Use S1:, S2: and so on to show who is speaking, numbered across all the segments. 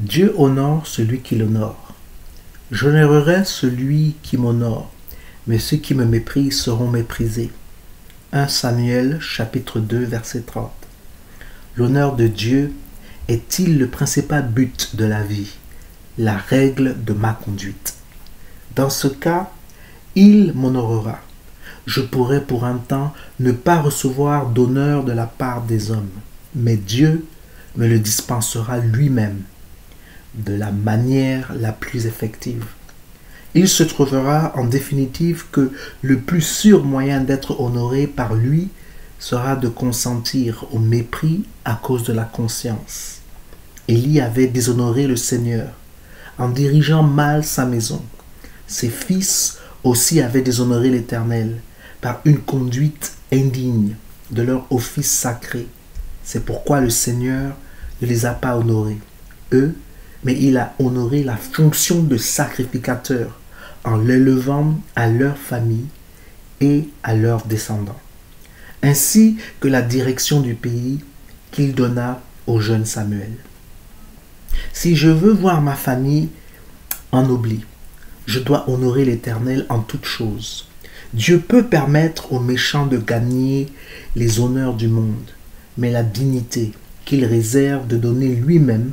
S1: Dieu honore celui qui l'honore. J'honorerai celui qui m'honore, mais ceux qui me méprisent seront méprisés. 1 Samuel chapitre 2 verset 30. L'honneur de Dieu est-il le principal but de la vie, la règle de ma conduite? Dans ce cas, il m'honorera. Je pourrais pour un temps ne pas recevoir d'honneur de la part des hommes, mais Dieu me le dispensera lui-même de la manière la plus effective. Il se trouvera en définitive que le plus sûr moyen d'être honoré par lui sera de consentir au mépris à cause de la conscience. Élie avait déshonoré le Seigneur en dirigeant mal sa maison. Ses fils aussi avaient déshonoré l'Éternel par une conduite indigne de leur office sacré. C'est pourquoi le Seigneur ne les a pas honorés, eux, mais il a honoré la fonction de sacrificateur en l'élevant à leur famille et à leurs descendants, ainsi que la direction du pays qu'il donna au jeune Samuel. Si je veux voir ma famille ennoblie, je dois honorer l'Éternel en toutes choses. Dieu peut permettre aux méchants de gagner les honneurs du monde, mais la dignité qu'il réserve de donner lui-même,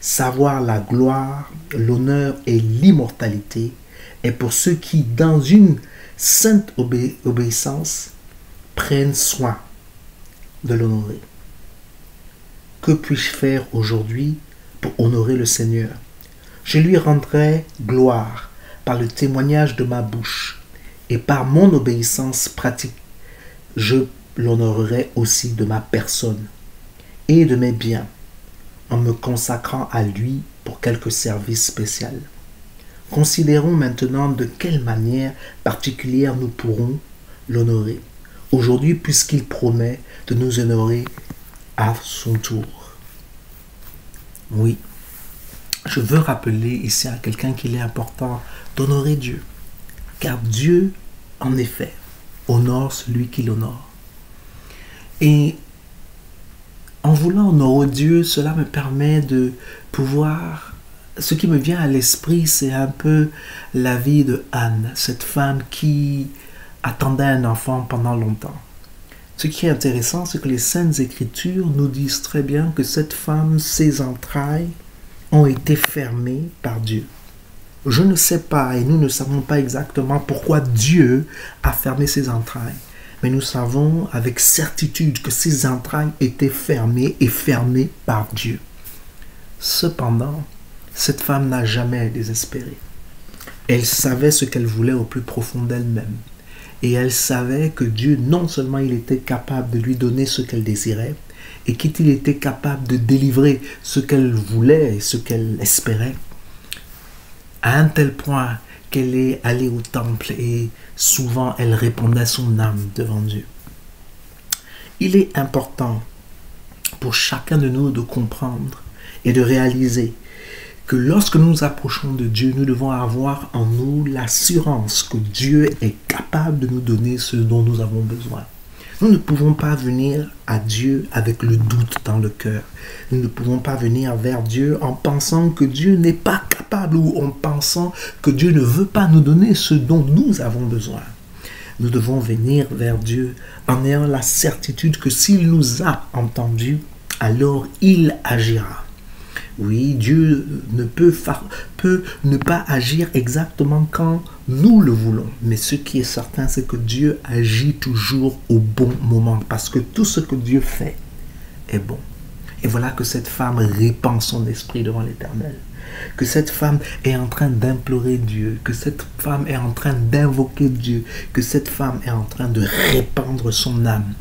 S1: savoir la gloire, l'honneur et l'immortalité, est pour ceux qui, dans une sainte obéissance, prennent soin de l'honorer. Que puis-je faire aujourd'hui pour honorer le Seigneur? Je lui rendrai gloire par le témoignage de ma bouche et par mon obéissance pratique. Je l'honorerai aussi de ma personne et de mes biens en me consacrant à lui pour quelque service spécial. Considérons maintenant de quelle manière particulière nous pourrons l'honorer aujourd'hui, puisqu'il promet de nous honorer à son tour. Oui, je veux rappeler ici à quelqu'un qu'il est important d'honorer Dieu, car Dieu, en effet, honore celui qui l'honore. Et en voulant honorer Dieu, cela me permet de pouvoir... Ce qui me vient à l'esprit, c'est un peu la vie de Anne, cette femme qui attendait un enfant pendant longtemps. Ce qui est intéressant, c'est que les Saintes Écritures nous disent très bien que cette femme, ses entrailles ont été fermées par Dieu. Je ne sais pas, et nous ne savons pas exactement pourquoi Dieu a fermé ses entrailles. Mais nous savons avec certitude que ses entrailles étaient fermées et fermées par Dieu. Cependant, cette femme n'a jamais désespéré. Elle savait ce qu'elle voulait au plus profond d'elle-même. Et elle savait que Dieu, non seulement il était capable de lui donner ce qu'elle désirait, et qu'il était capable de délivrer ce qu'elle voulait et ce qu'elle espérait, à un tel point qu'elle est allée au temple et souvent elle répandait son âme devant Dieu. Il est important pour chacun de nous de comprendre et de réaliser que lorsque nous nous approchons de Dieu, nous devons avoir en nous l'assurance que Dieu est capable de nous donner ce dont nous avons besoin. Nous ne pouvons pas venir à Dieu avec le doute dans le cœur. Nous ne pouvons pas venir vers Dieu en pensant que Dieu n'est pas capable ou en pensant que Dieu ne veut pas nous donner ce dont nous avons besoin. Nous devons venir vers Dieu en ayant la certitude que s'il nous a entendus, alors il agira. Oui, Dieu ne peut ne pas agir exactement quand nous le voulons. Mais ce qui est certain, c'est que Dieu agit toujours au bon moment. Parce que tout ce que Dieu fait est bon. Et voilà que cette femme répand son esprit devant l'Éternel. Que cette femme est en train d'implorer Dieu. Que cette femme est en train d'invoquer Dieu. Que cette femme est en train de répandre son âme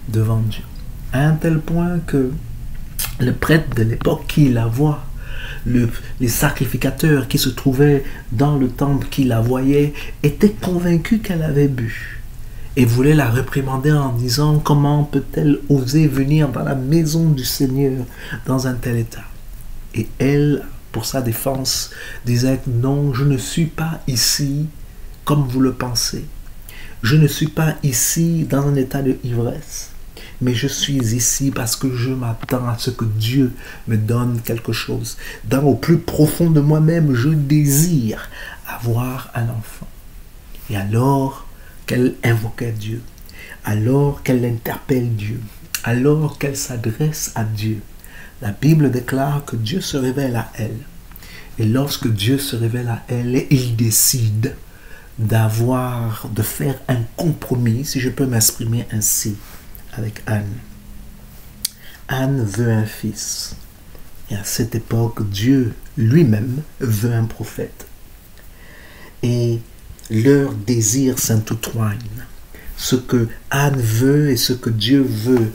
S1: devant Dieu. À un tel point que le prêtre de l'époque qui la voit, les sacrificateurs qui se trouvaient dans le temple qui la voyaient, étaient convaincus qu'elle avait bu et voulaient la réprimander en disant: comment peut-elle oser venir dans la maison du Seigneur dans un tel état? Et elle, pour sa défense, disait: non, je ne suis pas ici comme vous le pensez. Je ne suis pas ici dans un état de ivresse. mais je suis ici parce que je m'attends à ce que Dieu me donne quelque chose. Au plus profond de moi-même, je désire avoir un enfant. Et alors qu'elle invoquait Dieu, alors qu'elle interpelle Dieu, alors qu'elle s'adresse à Dieu, la Bible déclare que Dieu se révèle à elle. Et lorsque Dieu se révèle à elle, il décide de faire un compromis, si je peux m'exprimer ainsi, avec Anne. Anne veut un fils. Et à cette époque, Dieu lui-même veut un prophète. Et leurs désirs s'entrejoignent. Ce que Anne veut et ce que Dieu veut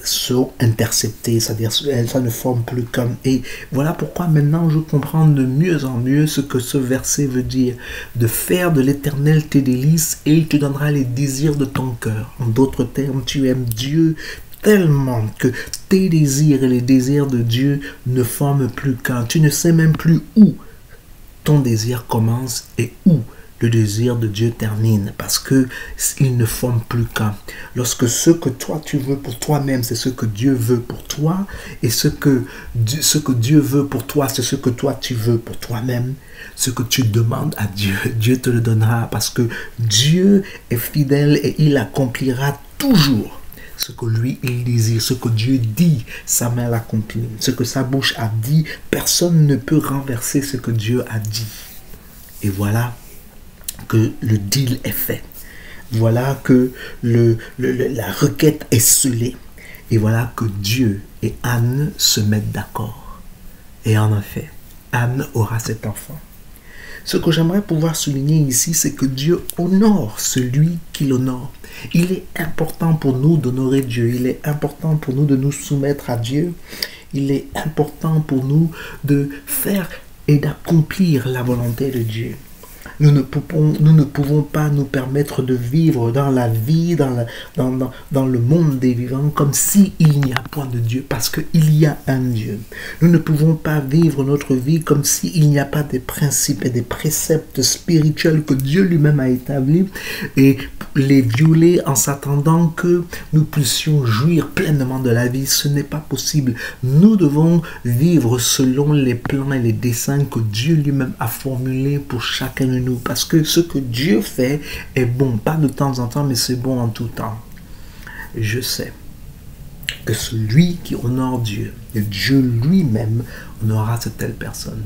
S1: sont interceptés, c'est-à-dire ça ne forme plus comme. Et voilà pourquoi maintenant je comprends de mieux en mieux ce que ce verset veut dire. De faire de l'Éternel tes délices et il te donnera les désirs de ton cœur. En d'autres termes, tu aimes Dieu tellement que tes désirs et les désirs de Dieu ne forment plus qu'un. Tu ne sais même plus où ton désir commence et où le désir de Dieu termine, parce que il ne forme plus qu'un. Lorsque ce que toi tu veux pour toi-même, c'est ce que Dieu veut pour toi, et ce que Dieu veut pour toi, c'est ce que toi tu veux pour toi-même, ce que tu demandes à Dieu, Dieu te le donnera, parce que Dieu est fidèle et il accomplira toujours ce que lui il désire, ce que Dieu dit, sa main l'accomplit. Ce que sa bouche a dit, personne ne peut renverser ce que Dieu a dit. Et voilà que le deal est fait. Voilà que la requête est scellée. Et voilà que Dieu et Anne se mettent d'accord. Et en effet, Anne aura cet enfant. Ce que j'aimerais pouvoir souligner ici, c'est que Dieu honore celui qui l'honore. Il est important pour nous d'honorer Dieu. Il est important pour nous de nous soumettre à Dieu. Il est important pour nous de faire et d'accomplir la volonté de Dieu. Nous ne pouvons pas nous permettre de vivre dans la vie, dans le monde des vivants, comme s'il n'y a point de Dieu, parce qu'il y a un Dieu. Nous ne pouvons pas vivre notre vie comme s'il n'y a pas des principes et des préceptes spirituels que Dieu lui-même a établis et les violer en s'attendant que nous puissions jouir pleinement de la vie. Ce n'est pas possible. Nous devons vivre selon les plans et les desseins que Dieu lui-même a formulés pour chacun de nous. Parce que ce que Dieu fait est bon, pas de temps en temps, mais c'est bon en tout temps. Je sais que celui qui honore Dieu, et Dieu lui-même honorera cette telle personne.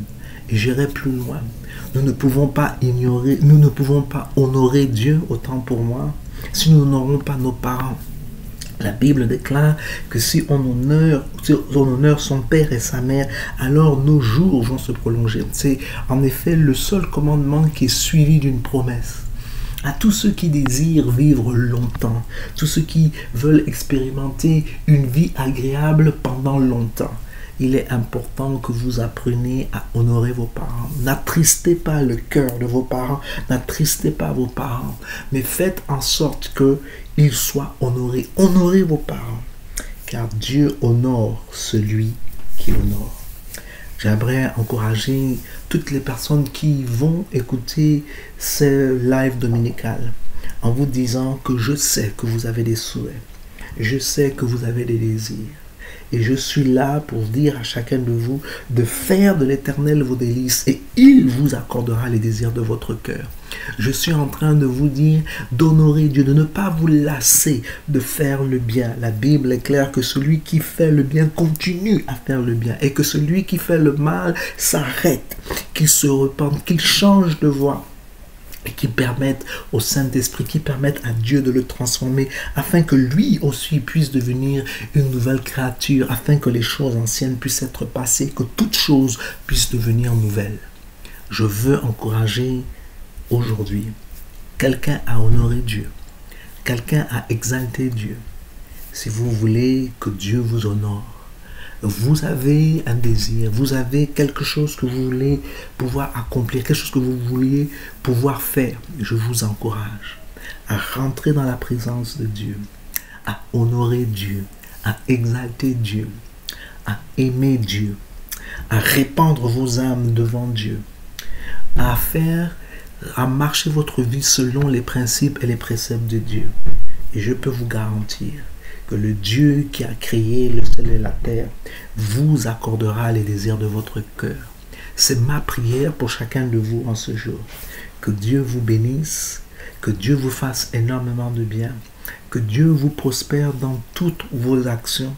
S1: Et j'irai plus loin. Nous ne pouvons pas ignorer, nous ne pouvons pas honorer Dieu, autant pour moi, si nous n'honorons pas nos parents. La Bible déclare que si on honore son père et sa mère, alors nos jours vont se prolonger. C'est en effet le seul commandement qui est suivi d'une promesse. À tous ceux qui désirent vivre longtemps, tous ceux qui veulent expérimenter une vie agréable pendant longtemps, il est important que vous appreniez à honorer vos parents. N'attristez pas le cœur de vos parents, n'attristez pas vos parents, mais faites en sorte qu'ils soient honorés. Honorez vos parents, car Dieu honore celui qui l'honore. J'aimerais encourager toutes les personnes qui vont écouter ce live dominical en vous disant que je sais que vous avez des souhaits, je sais que vous avez des désirs. Et je suis là pour dire à chacun de vous de faire de l'Éternel vos délices et il vous accordera les désirs de votre cœur. Je suis en train de vous dire d'honorer Dieu, de ne pas vous lasser de faire le bien. La Bible est claire que celui qui fait le bien continue à faire le bien et que celui qui fait le mal s'arrête, qu'il se repente, qu'il change de voie. Et qui permettent au Saint-Esprit, qui permettent à Dieu de le transformer, afin que lui aussi puisse devenir une nouvelle créature, afin que les choses anciennes puissent être passées, que toutes choses puissent devenir nouvelles. Je veux encourager aujourd'hui quelqu'un à honorer Dieu, quelqu'un à exalter Dieu. Si vous voulez que Dieu vous honore, vous avez un désir, vous avez quelque chose que vous voulez pouvoir accomplir, quelque chose que vous vouliez pouvoir faire, je vous encourage à rentrer dans la présence de Dieu, à honorer Dieu, à exalter Dieu, à aimer Dieu, à répandre vos âmes devant Dieu, à marcher votre vie selon les principes et les préceptes de Dieu. Et je peux vous garantir que le Dieu qui a créé le ciel et la terre vous accordera les désirs de votre cœur. C'est ma prière pour chacun de vous en ce jour. Que Dieu vous bénisse, que Dieu vous fasse énormément de bien, que Dieu vous prospère dans toutes vos actions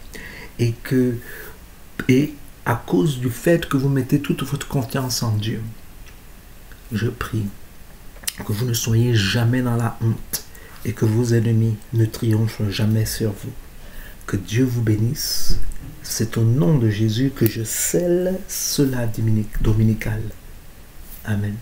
S1: et à cause du fait que vous mettez toute votre confiance en Dieu, je prie que vous ne soyez jamais dans la honte et que vos ennemis ne triomphent jamais sur vous. Que Dieu vous bénisse. C'est au nom de Jésus que je scelle cela dominical. Amen.